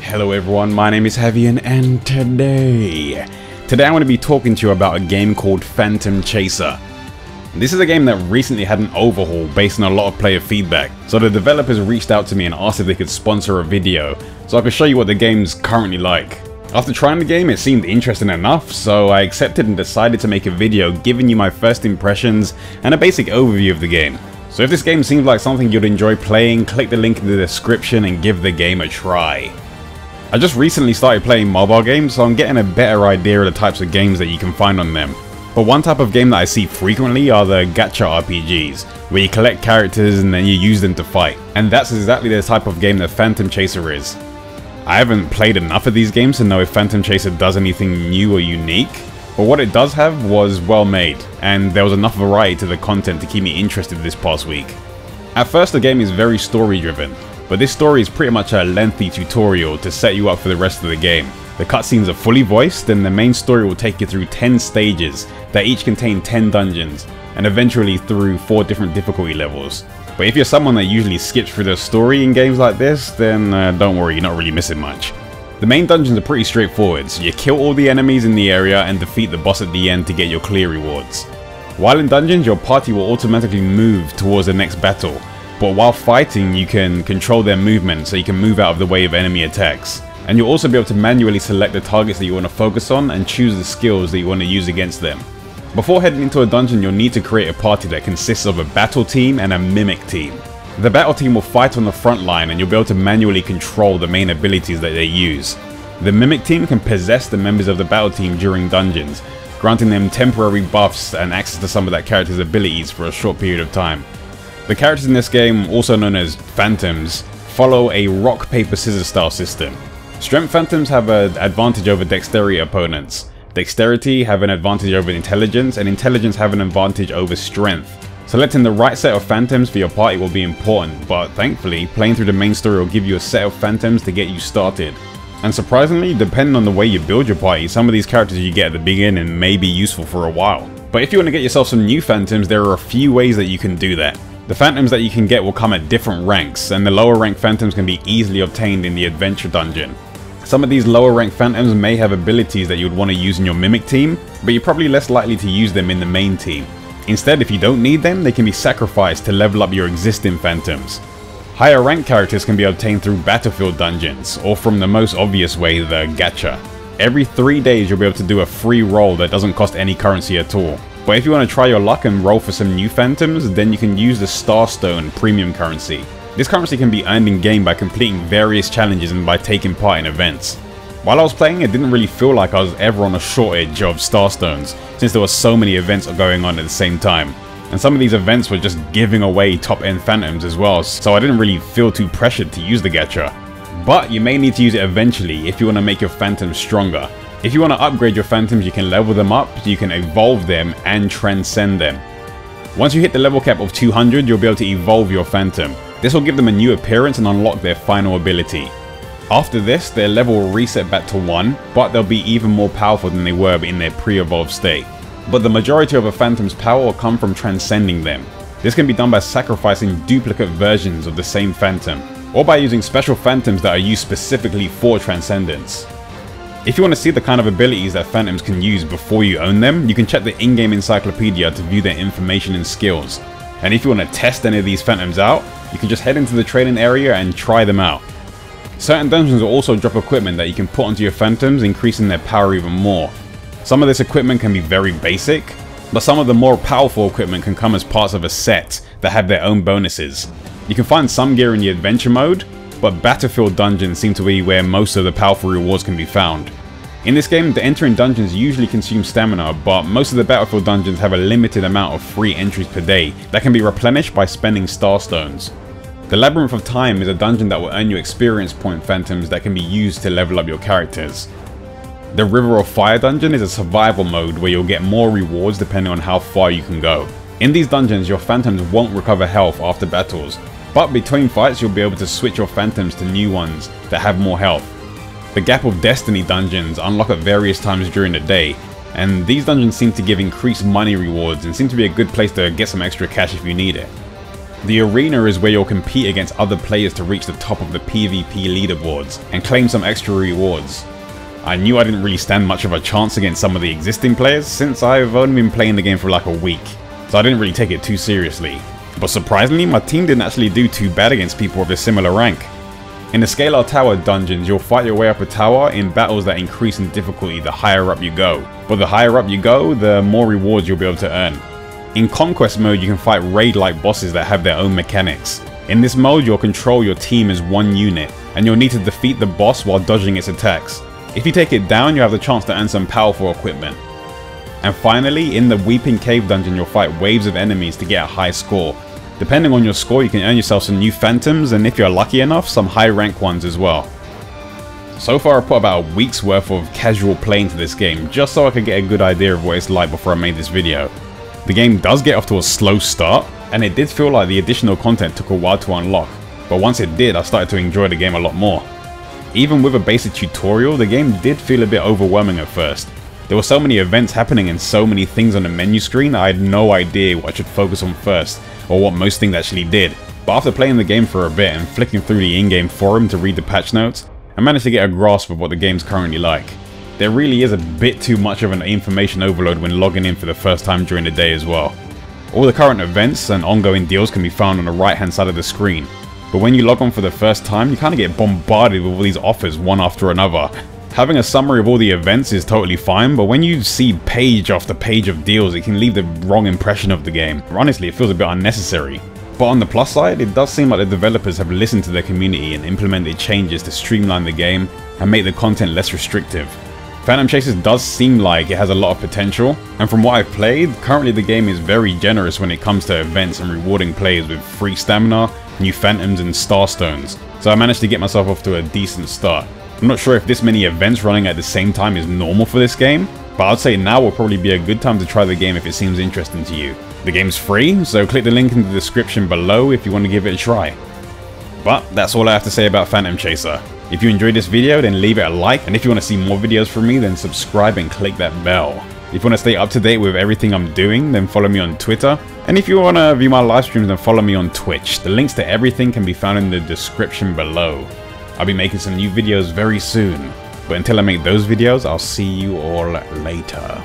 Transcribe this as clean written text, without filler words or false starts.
Hello everyone, my name is Havian, and today I want to be talking to you about a game called Phantom Chaser. This is a game that recently had an overhaul based on a lot of player feedback, so the developers reached out to me and asked if they could sponsor a video so I could show you what the game's currently like. After trying the game, it seemed interesting enough, so I accepted and decided to make a video giving you my first impressions and a basic overview of the game. So if this game seems like something you'd enjoy playing, click the link in the description and give the game a try. I just recently started playing mobile games, so I'm getting a better idea of the types of games that you can find on them. But one type of game that I see frequently are the gacha RPGs, where you collect characters and then you use them to fight. And that's exactly the type of game that Phantom Chaser is. I haven't played enough of these games to know if Phantom Chaser does anything new or unique, but what it does have was well made, and there was enough variety to the content to keep me interested this past week. At first the game is very story driven, but this story is pretty much a lengthy tutorial to set you up for the rest of the game. The cutscenes are fully voiced, and the main story will take you through 10 stages that each contain 10 dungeons, and eventually through 4 different difficulty levels. But if you're someone that usually skips through the story in games like this, then don't worry, you're not really missing much. The main dungeons are pretty straightforward, so you kill all the enemies in the area and defeat the boss at the end to get your clear rewards. While in dungeons, your party will automatically move towards the next battle, but while fighting you can control their movement so you can move out of the way of enemy attacks. And you'll also be able to manually select the targets that you want to focus on and choose the skills that you want to use against them. Before heading into a dungeon, you'll need to create a party that consists of a battle team and a mimic team. The battle team will fight on the front line, and you'll be able to manually control the main abilities that they use. The mimic team can possess the members of the battle team during dungeons, granting them temporary buffs and access to some of that character's abilities for a short period of time. The characters in this game, also known as Phantoms, follow a rock paper scissors style system. Strength Phantoms have an advantage over dexterity opponents. Dexterity have an advantage over intelligence, and intelligence have an advantage over strength. Selecting the right set of Phantoms for your party will be important, but thankfully, playing through the main story will give you a set of Phantoms to get you started. And surprisingly, depending on the way you build your party, some of these characters you get at the beginning may be useful for a while. But if you want to get yourself some new Phantoms, there are a few ways that you can do that. The Phantoms that you can get will come at different ranks, and the lower rank Phantoms can be easily obtained in the Adventure Dungeon. Some of these lower rank Phantoms may have abilities that you would want to use in your Mimic team, but you're probably less likely to use them in the main team. Instead, if you don't need them, they can be sacrificed to level up your existing Phantoms. Higher rank characters can be obtained through Battlefield Dungeons, or from the most obvious way, the gacha. Every 3 days you'll be able to do a free roll that doesn't cost any currency at all. But if you want to try your luck and roll for some new Phantoms, then you can use the Starstone premium currency. This currency can be earned in game by completing various challenges and by taking part in events. While I was playing, it didn't really feel like I was ever on a shortage of Starstones, since there were so many events going on at the same time. And some of these events were just giving away top end Phantoms as well, so I didn't really feel too pressured to use the gacha. But you may need to use it eventually if you want to make your Phantoms stronger. If you want to upgrade your Phantoms, you can level them up, you can evolve them and transcend them. Once you hit the level cap of 200, you'll be able to evolve your Phantom. This will give them a new appearance and unlock their final ability. After this, their level will reset back to 1, but they'll be even more powerful than they were in their pre-evolved state. But the majority of a Phantom's power will come from transcending them. This can be done by sacrificing duplicate versions of the same Phantom, or by using special Phantoms that are used specifically for transcendence. If you want to see the kind of abilities that Phantoms can use before you own them, you can check the in-game encyclopedia to view their information and skills. And if you want to test any of these Phantoms out, you can just head into the training area and try them out. Certain dungeons will also drop equipment that you can put onto your Phantoms, increasing their power even more. Some of this equipment can be very basic, but some of the more powerful equipment can come as parts of a set that have their own bonuses. You can find some gear in the Adventure Mode, but Battlefield Dungeons seem to be where most of the powerful rewards can be found. In this game, the entering dungeons usually consume stamina, but most of the Battlefield Dungeons have a limited amount of free entries per day that can be replenished by spending Starstones. The Labyrinth of Time is a dungeon that will earn you experience point Phantoms that can be used to level up your characters. The River of Fire dungeon is a survival mode where you'll get more rewards depending on how far you can go. In these dungeons, your Phantoms won't recover health after battles, but between fights you'll be able to switch your Phantoms to new ones that have more health. The Gap of Destiny dungeons unlock at various times during the day, and these dungeons seem to give increased money rewards and seem to be a good place to get some extra cash if you need it. The arena is where you'll compete against other players to reach the top of the PvP leaderboards and claim some extra rewards. I knew I didn't really stand much of a chance against some of the existing players since I've only been playing the game for like a week, so I didn't really take it too seriously. But surprisingly, my team didn't actually do too bad against people of a similar rank. In the Scalar Tower dungeons, you'll fight your way up a tower in battles that increase in difficulty the higher up you go. But the higher up you go, the more rewards you'll be able to earn. In Conquest Mode, you can fight raid-like bosses that have their own mechanics. In this mode, you'll control your team as one unit, and you'll need to defeat the boss while dodging its attacks. If you take it down, you have the chance to earn some powerful equipment. And finally, in the Weeping Cave dungeon, you'll fight waves of enemies to get a high score. Depending on your score, you can earn yourself some new phantoms, and if you're lucky enough, some high rank ones as well. So far I've put about a week's worth of casual play into this game, just so I could get a good idea of what it's like before I made this video. The game does get off to a slow start, and it did feel like the additional content took a while to unlock, but once it did, I started to enjoy the game a lot more. Even with a basic tutorial, the game did feel a bit overwhelming at first. There were so many events happening and so many things on the menu screen, I had no idea what I should focus on first, or what most things actually did. But after playing the game for a bit and flicking through the in-game forum to read the patch notes, I managed to get a grasp of what the game's currently like. There really is a bit too much of an information overload when logging in for the first time during the day as well. All the current events and ongoing deals can be found on the right hand side of the screen, but when you log on for the first time, you kind of get bombarded with all these offers one after another. Having a summary of all the events is totally fine, but when you see page after page of deals, it can leave the wrong impression of the game. Honestly, it feels a bit unnecessary. But on the plus side, it does seem like the developers have listened to their community and implemented changes to streamline the game and make the content less restrictive. Phantom Chasers does seem like it has a lot of potential, and from what I've played, currently the game is very generous when it comes to events and rewarding players with free stamina, new phantoms and star stones, so I managed to get myself off to a decent start. I'm not sure if this many events running at the same time is normal for this game, but I'd say now will probably be a good time to try the game if it seems interesting to you. The game's free, so click the link in the description below if you want to give it a try. But that's all I have to say about Phantom Chaser. If you enjoyed this video, then leave it a like, and if you want to see more videos from me, then subscribe and click that bell. If you want to stay up to date with everything I'm doing, then follow me on Twitter, and if you want to view my live streams, then follow me on Twitch. The links to everything can be found in the description below. I'll be making some new videos very soon, but until I make those videos, I'll see you all later.